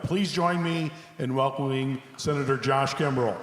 Please join me in welcoming Senator Josh Kimbrell.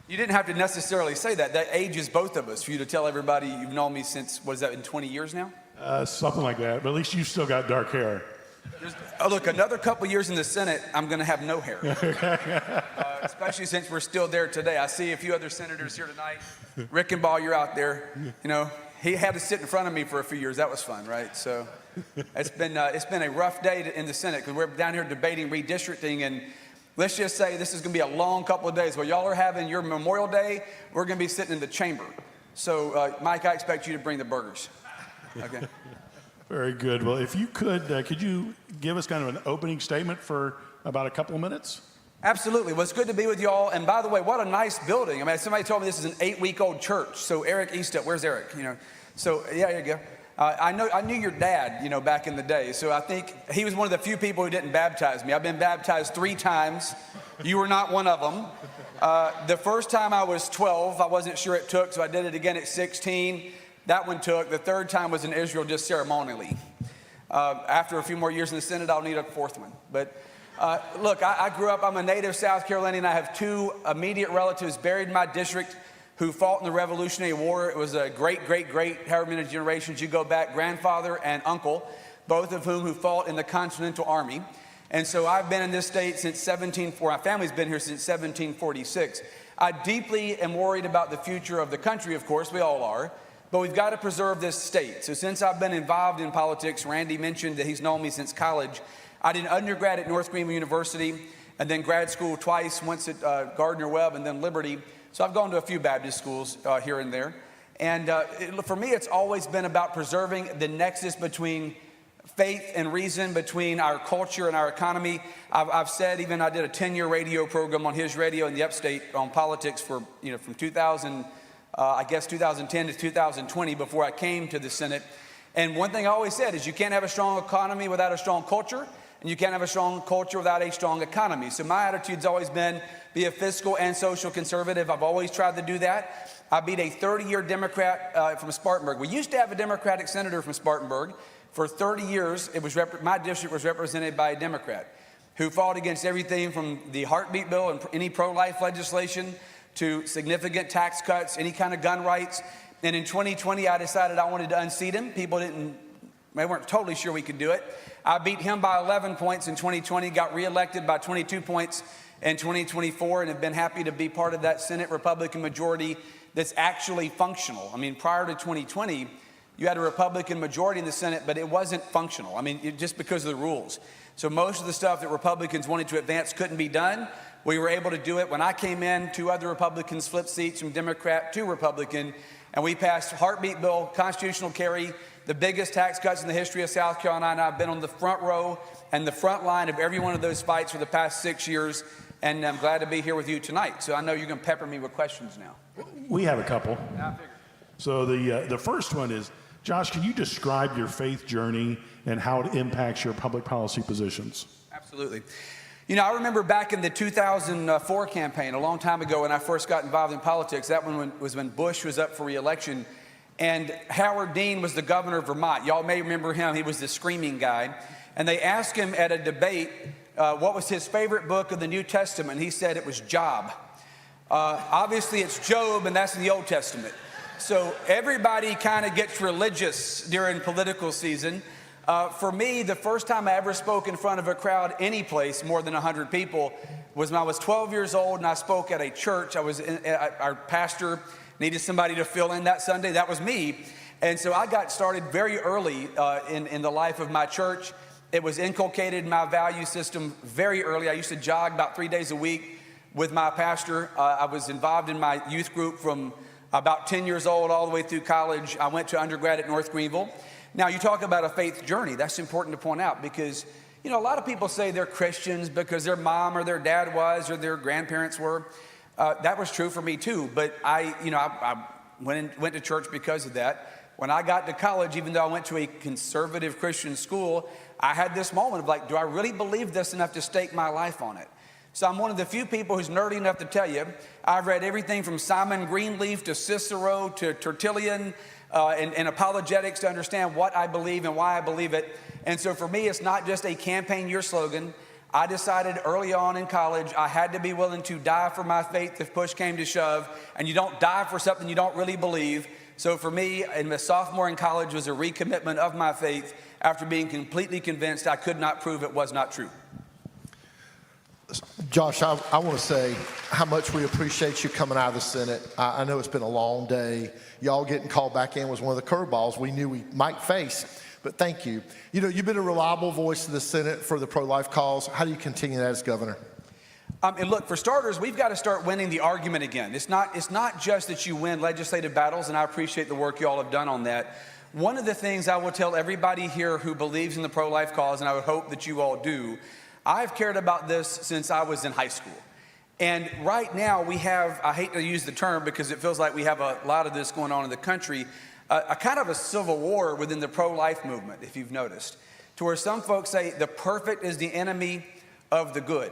You didn't have to necessarily say that. That ages both of us for you to tell everybody you've known me since, what is that, in 20 years now? Something like that, but at least you've still got dark hair. Look, another couple years in the Senate, I'm going to have no hair. Especially since we're still there today. I see a few other senators here tonight. Rickenbaugh, you're out there. You know, he had to sit in front of me for a few years. That was fun, right? So it's been a rough day in the Senate because we're down here debating redistricting, and let's just say this is going to be a long couple of days. While y'all are having your Memorial Day, we're going to be sitting in the chamber. So, Mike, I expect you to bring the burgers. Okay. Very good. Well, if you could you give us kind of an opening statement for about a couple of minutes? Absolutely. Well, it's good to be with y'all. And by the way, what a nice building. I mean, somebody told me this is an 8-week-old church. So Eric Eastup, where's Eric? You know, so yeah, there you go. I knew your dad, you know, back in the day. So I think he was one of the few people who didn't baptize me. I've been baptized 3 times. You were not one of them. The first time I was 12, I wasn't sure it took, so I did it again at 16. That one took. The third time was in Israel, just ceremonially. After a few more years in the Senate, I'll need a 4th one. But look, I grew up, I'm a native South Carolinian. I have 2 immediate relatives buried in my district who fought in the Revolutionary War. It was a great, however many generations you go back, grandfather and uncle, both of who fought in the Continental Army. And so I've been in this state since 1740. My family's been here since 1746. I deeply am worried about the future of the country, of course, we all are. But we've got to preserve this state. So since I've been involved in politics, Randy mentioned that he's known me since college. I did undergrad at North Greenville University and then grad school twice, once at Gardner-Webb and then Liberty. So I've gone to a few Baptist schools here and there. And for me, it's always been about preserving the nexus between faith and reason, between our culture and our economy. I've said, even I did a 10-year radio program on his radio in the upstate on politics for, you know, from 2010 to 2020 before I came to the Senate. And one thing I always said is you can't have a strong economy without a strong culture, and you can't have a strong culture without a strong economy. So my attitude's always been be a fiscal and social conservative. I've always tried to do that. I beat a 30-year Democrat from Spartanburg. We used to have a Democratic senator from Spartanburg. For 30 years, my district was represented by a Democrat who fought against everything from the heartbeat bill and any pro-life legislation to significant tax cuts, any kind of gun rights. And in 2020, I decided I wanted to unseat him. They weren't totally sure we could do it. I beat him by 11 points in 2020, got reelected by 22 points in 2024, and have been happy to be part of that Senate Republican majority that's actually functional. I mean, prior to 2020, you had a Republican majority in the Senate, but it wasn't functional. I mean, just because of the rules. So most of the stuff that Republicans wanted to advance couldn't be done. We were able to do it. When I came in, 2 other Republicans flipped seats from Democrat to Republican, and we passed heartbeat bill, constitutional carry, the biggest tax cuts in the history of South Carolina. I've been on the front row and the front line of every one of those fights for the past 6 years, and I'm glad to be here with you tonight. So I know you're going to pepper me with questions now. We have a couple. I figured. So the first one is, Josh, can you describe your faith journey and how it impacts your public policy positions? Absolutely. You know, I remember back in the 2004 campaign, a long time ago when I first got involved in politics, that one was when Bush was up for re-election, and Howard Dean was the governor of Vermont. Y'all may remember him. He was the screaming guy. And they asked him at a debate what was his favorite book of the New Testament. He said it was Job. Obviously, it's Job, and that's in the Old Testament. So everybody kind of gets religious during political season. For me, the first time I ever spoke in front of a crowd, any place, more than 100 people, was when I was 12 years old and I spoke at a church. Our pastor needed somebody to fill in that Sunday. That was me. And so I got started very early in the life of my church. It was inculcated in my value system very early. I used to jog about 3 days a week with my pastor. I was involved in my youth group from about 10 years old all the way through college. I went to undergrad at North Greenville. Now, you talk about a faith journey. That's important to point out because, you know, a lot of people say they're Christians because their mom or their dad was or their grandparents were. That was true for me too, but I went to church because of that. When I got to college, even though I went to a conservative Christian school, I had this moment of like, do I really believe this enough to stake my life on it? So I'm one of the few people who's nerdy enough to tell you, I've read everything from Simon Greenleaf to Cicero to Tertullian and apologetics to understand what I believe and why I believe it. And so for me, it's not just a campaign year slogan. I decided early on in college I had to be willing to die for my faith if push came to shove, and you don't die for something you don't really believe. So for me, in my sophomore in college was a recommitment of my faith after being completely convinced I could not prove it was not true. Josh, I want to say how much we appreciate you coming out of the Senate. I know it's been a long day. Y'all getting called back in was one of the curveballs we knew we might face, but thank you. You know, you've been a reliable voice to the Senate for the pro-life cause. How do you continue that as governor? And look, for starters, we've got to start winning the argument again. It's not just that you win legislative battles, and I appreciate the work you all have done on that. One of the things I will tell everybody here who believes in the pro-life cause, and I would hope that you all do, I've cared about this since I was in high school. And right now we have, I hate to use the term because it feels like we have a lot of this going on in the country, a kind of a civil war within the pro-life movement, if you've noticed, to where some folks say the perfect is the enemy of the good.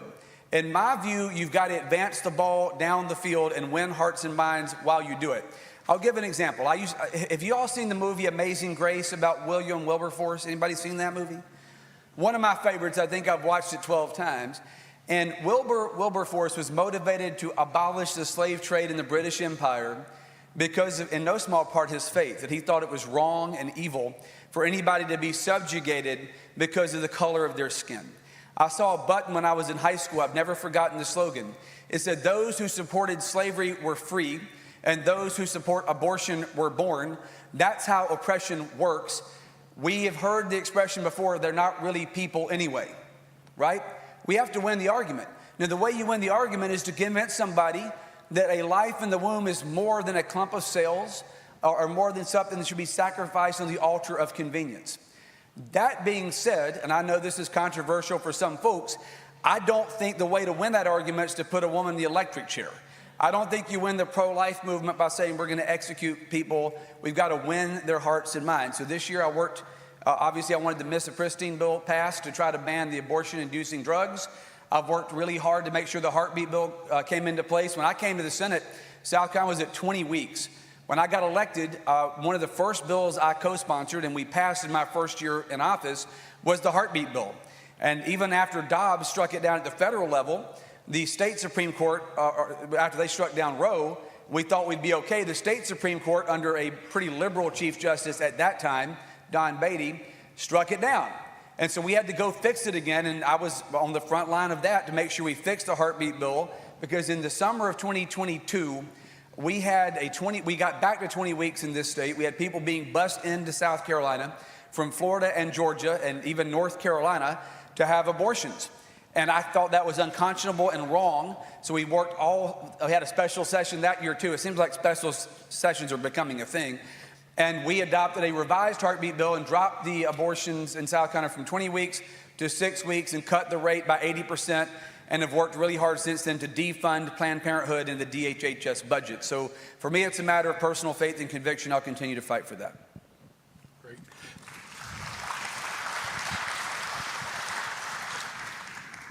In my view, you've got to advance the ball down the field and win hearts and minds while you do it. I'll give an example. Have you all seen the movie Amazing Grace about William Wilberforce? Anybody seen that movie? One of my favorites. I think I've watched it 12 times. And Wilberforce was motivated to abolish the slave trade in the British Empire because of, in no small part, his faith, that he thought it was wrong and evil for anybody to be subjugated because of the color of their skin. I saw a button when I was in high school. I've never forgotten the slogan. It said, "Those who supported slavery were free, and those who support abortion were born." That's how oppression works. We have heard the expression before, they're not really people anyway, right? We have to win the argument. Now, the way you win the argument is to convince somebody that a life in the womb is more than a clump of cells or more than something that should be sacrificed on the altar of convenience. That being said, and I know this is controversial for some folks, I don't think the way to win that argument is to put a woman in the electric chair. I don't think you win the pro-life movement by saying we're going to execute people. We've got to win their hearts and minds. So this year I worked, obviously I wanted the Miss-a-Pristine bill passed to try to ban the abortion-inducing drugs. I've worked really hard to make sure the heartbeat bill came into place. When I came to the Senate, South Carolina was at 20 weeks. When I got elected, one of the first bills I co-sponsored and we passed in my first year in office was the heartbeat bill. And even after Dobbs struck it down at the federal level, the state Supreme Court, after they struck down Roe, we thought we'd be okay. The state Supreme Court, under a pretty liberal Chief Justice at that time, Don Beatty, struck it down. And so we had to go fix it again, and I was on the front line of that to make sure we fixed the heartbeat bill, because in the summer of 2022, we got back to 20 weeks in this state. We had people being bused into South Carolina from Florida and Georgia and even North Carolina to have abortions. And I thought that was unconscionable and wrong. So we had a special session that year too. It seems like special sessions are becoming a thing. And we adopted a revised heartbeat bill and dropped the abortions in South Carolina from 20 weeks to 6 weeks and cut the rate by 80%, and have worked really hard since then to defund Planned Parenthood in the DHHS budget. So for me, it's a matter of personal faith and conviction. I'll continue to fight for that. Great.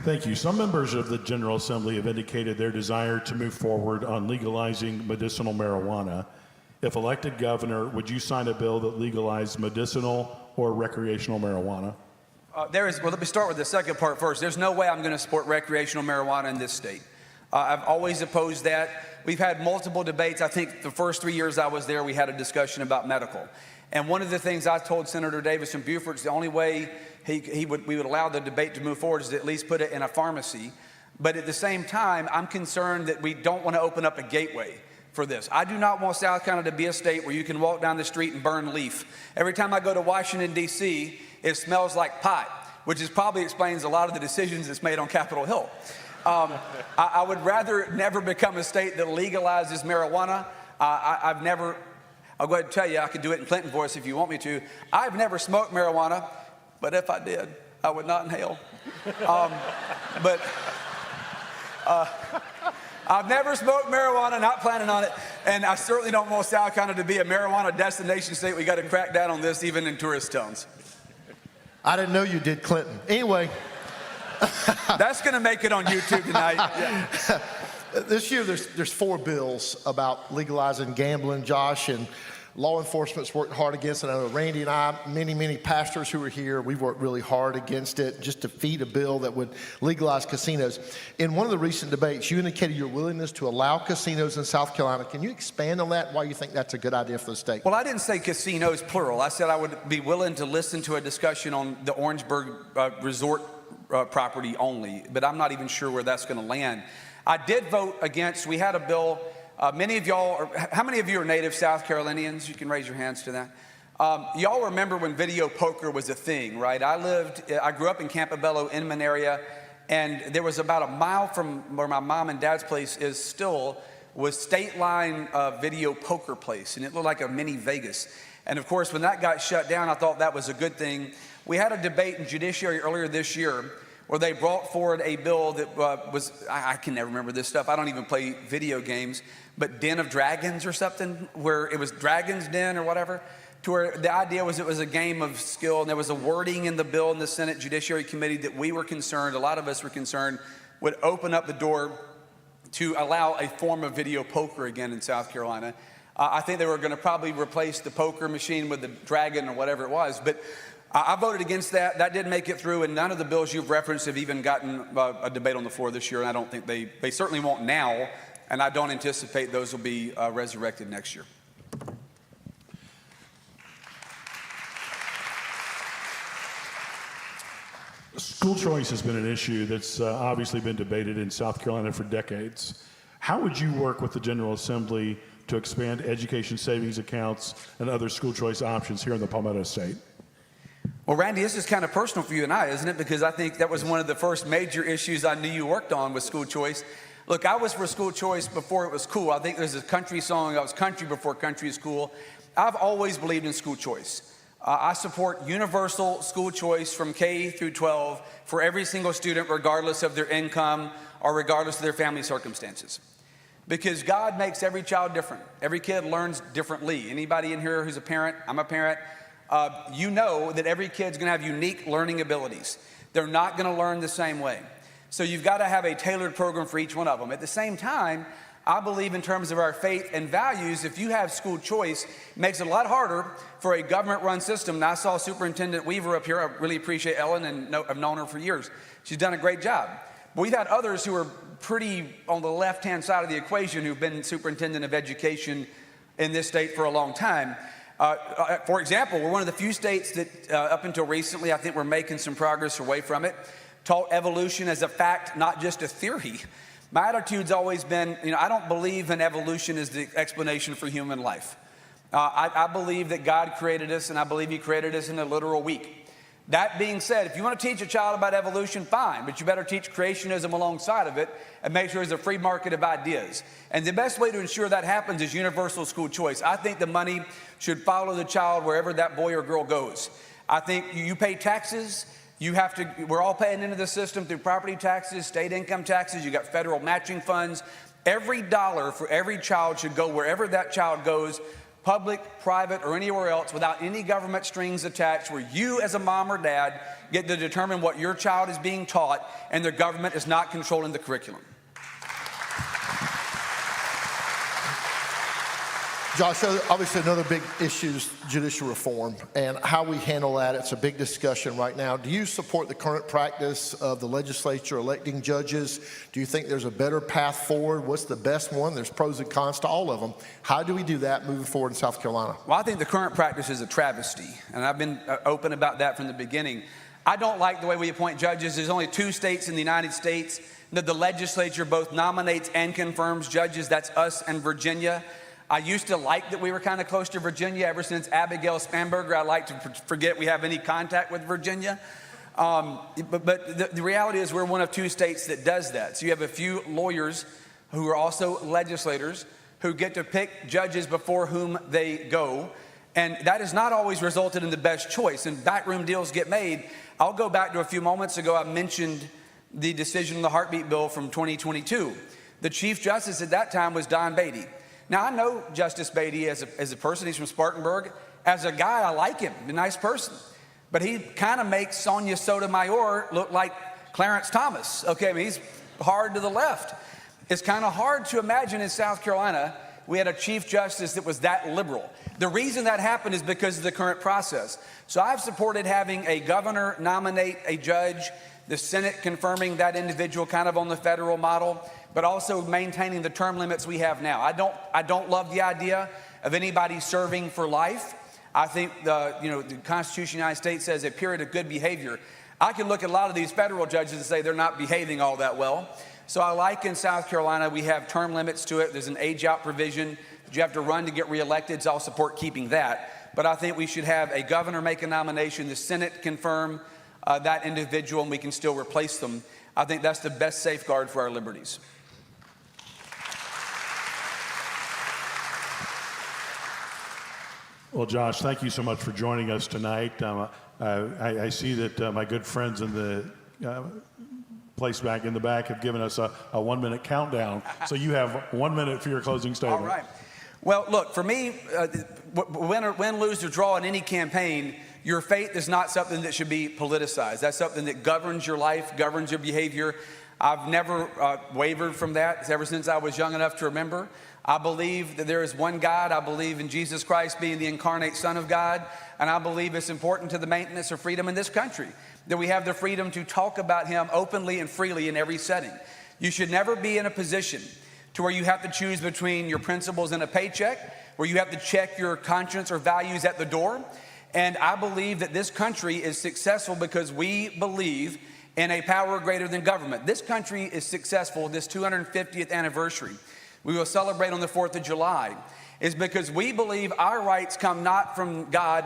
Thank you. Some members of the General Assembly have indicated their desire to move forward on legalizing medicinal marijuana. If elected governor, would you sign a bill that legalized medicinal or recreational marijuana? Well, let me start with the second part first. There's no way I'm going to support recreational marijuana in this state. I've always opposed that. We've had multiple debates. I think the first 3 years I was there, we had a discussion about medical. And one of the things I told Senator Davis from Beaufort is the only way we would allow the debate to move forward is to at least put it in a pharmacy. But at the same time, I'm concerned that we don't want to open up a gateway for this. I do not want South Carolina to be a state where you can walk down the street and burn leaf. Every time I go to Washington, D.C., it smells like pot, which probably explains a lot of the decisions that's made on Capitol Hill. I would rather never become a state that legalizes marijuana. I'll go ahead and tell you, I could do it in Clinton voice if you want me to. I've never smoked marijuana, but if I did, I would not inhale. I've never smoked marijuana, not planning on it, and I certainly don't want South Carolina to be a marijuana destination state. We got to crack down on this, even in tourist towns. I didn't know you did Clinton. Anyway, That's going to make it on YouTube tonight. Yeah. This year, there's 4 bills about legalizing gambling, Josh, and law enforcement's worked hard against it. I know Randy and I, many pastors who are here, we've worked really hard against it just to feed a bill that would legalize casinos. In one of the recent debates, you indicated your willingness to allow casinos in South Carolina. Can you expand on that and why you think that's a good idea for the state? Well, I didn't say casinos, plural. I said I would be willing to listen to a discussion on the Orangeburg resort property only, but I'm not even sure where that's going to land. I did vote against, we had a bill. Many of y'all, how many of you are native South Carolinians? You can raise your hands to that. Y'all remember when video poker was a thing, right? I grew up in Campobello, Inman area, and there was about a mile from where my mom and dad's place is still, was State Line video poker place, and it looked like a mini Vegas. And of course, when that got shut down, I thought that was a good thing. We had a debate in Judiciary earlier this year where they brought forward a bill that I can never remember this stuff. I don't even play video games, but Den of Dragons or something, where it was Dragon's Den or whatever, to where the idea was it was a game of skill, and there was a wording in the bill in the Senate Judiciary Committee that we were concerned, a lot of us were concerned, would open up the door to allow a form of video poker again in South Carolina. I think they were going to probably replace the poker machine with the dragon or whatever it was, but I voted against that. That didn't make it through, and none of the bills you've referenced have even gotten a debate on the floor this year, and I don't think they certainly won't now, and I don't anticipate those will be resurrected next year. School choice has been an issue that's obviously been debated in South Carolina for decades. How would you work with the General Assembly to expand education savings accounts and other school choice options here in the Palmetto State? Well, Randy, this is kind of personal for you and I, isn't it? Because I think that was one of the first major issues I knew you worked on with school choice. Look, I was for school choice before it was cool. I think there's a country song, I was country before country is cool. I've always believed in school choice. I support universal school choice from K through 12 for every single student, regardless of their income or regardless of their family circumstances. Because God makes every child different. Every kid learns differently. Anybody in here who's a parent, I'm a parent, you know that every kid's gonna have unique learning abilities. They're not gonna learn the same way. So you've gotta have a tailored program for each one of them. At the same time, I believe in terms of our faith and values, if you have school choice, it makes it a lot harder for a government-run system. And I saw Superintendent Weaver up here. I really appreciate Ellen, and I've known her for years. She's done a great job. But we've had others who are pretty on the left-hand side of the equation who've been superintendent of education in this state for a long time. For example, we're one of the few states that up until recently, I think we're making some progress away from it, taught evolution as a fact, not just a theory. My attitude's always been, I don't believe in evolution as the explanation for human life. I believe that God created us, and I believe He created us in a literal week. That being said, if you want to teach a child about evolution, fine, but you better teach creationism alongside of it and make sure there's a free market of ideas. And the best way to ensure that happens is universal school choice. I think the money should follow the child wherever that boy or girl goes. I think you pay taxes. We're all paying into the system through property taxes, state income taxes. You got federal matching funds. Every dollar for every child should go wherever that child goes, public, private, or anywhere else, without any government strings attached, where you as a mom or dad get to determine what your child is being taught, and the government is not controlling the curriculum. Josh, obviously another big issue is judicial reform and how we handle that. It's a big discussion right now. Do you support the current practice of the legislature electing judges? Do you think there's a better path forward? What's the best one? There's pros and cons to all of them. How do we do that moving forward in South Carolina? Well, I think the current practice is a travesty, and I've been open about that from the beginning. I don't like the way we appoint judges. There's only 2 states in the United States that the legislature both nominates and confirms judges. That's us and Virginia. I used to like that we were kind of close to Virginia. Ever since Abigail Spanberger, I like to forget we have any contact with Virginia. But the reality is we're one of 2 states that does that. So you have a few lawyers who are also legislators who get to pick judges before whom they go. And that has not always resulted in the best choice. And backroom deals get made. I'll go back to a few moments ago. I mentioned the decision on the heartbeat bill from 2022. The Chief Justice at that time was Don Beatty. Now, I know Justice Beatty as a person. He's from Spartanburg. As a guy, I like him, a nice person. But he kind of makes Sonia Sotomayor look like Clarence Thomas. Okay, I mean, he's hard to the left. It's kind of hard to imagine in South Carolina we had a Chief Justice that was that liberal. The reason that happened is because of the current process. So I've supported having a governor nominate a judge, the Senate confirming that individual kind of on the federal model, but also maintaining the term limits we have now. I don't love the idea of anybody serving for life. I think the Constitution of the United States says a period of good behavior. I can look at a lot of these federal judges and say they're not behaving all that well. So I like in South Carolina, we have term limits to it. There's an age out provision that you have to run to get reelected, so I'll support keeping that. But I think we should have a governor make a nomination, the Senate confirm that individual, and we can still replace them. I think that's the best safeguard for our liberties. Well, Josh, thank you so much for joining us tonight. I see that my good friends in the place back in the back have given us a 1-minute countdown. So you have 1 minute for your closing statement. All right. Well, look, for me, win, lose, or draw in any campaign, your faith is not something that should be politicized. That's something that governs your life, governs your behavior. I've never wavered from that ever since I was young enough to remember. I believe that there is one God. I believe in Jesus Christ being the incarnate Son of God. And I believe it's important to the maintenance of freedom in this country, that we have the freedom to talk about him openly and freely in every setting. You should never be in a position to where you have to choose between your principles and a paycheck, where you have to check your conscience or values at the door. And I believe that this country is successful because we believe in a power greater than government. This country is successful this 250th anniversary we will celebrate on the 4th of July, is because we believe our rights come not from God,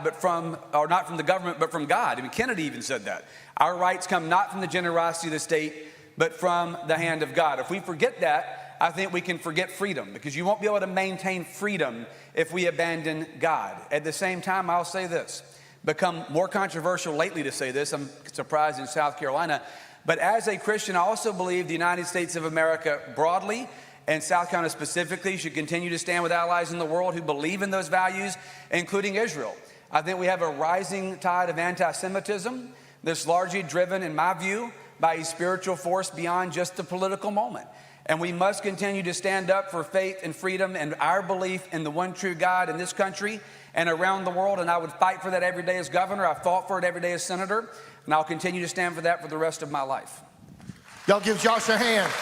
or not from the government, but from God. I mean, Kennedy even said that. Our rights come not from the generosity of the state, but from the hand of God. If we forget that, I think we can forget freedom, because you won't be able to maintain freedom if we abandon God. At the same time, I'll say this, become more controversial lately to say this. I'm surprised in South Carolina. But as a Christian, I also believe the United States of America broadly and South Carolina specifically should continue to stand with allies in the world who believe in those values, including Israel. I think we have a rising tide of anti-Semitism that's largely driven, in my view, by a spiritual force beyond just the political moment. And we must continue to stand up for faith and freedom and our belief in the one true God in this country and around the world. And I would fight for that every day as governor. I've fought for it every day as senator. And I'll continue to stand for that for the rest of my life. Y'all give Josh a hand.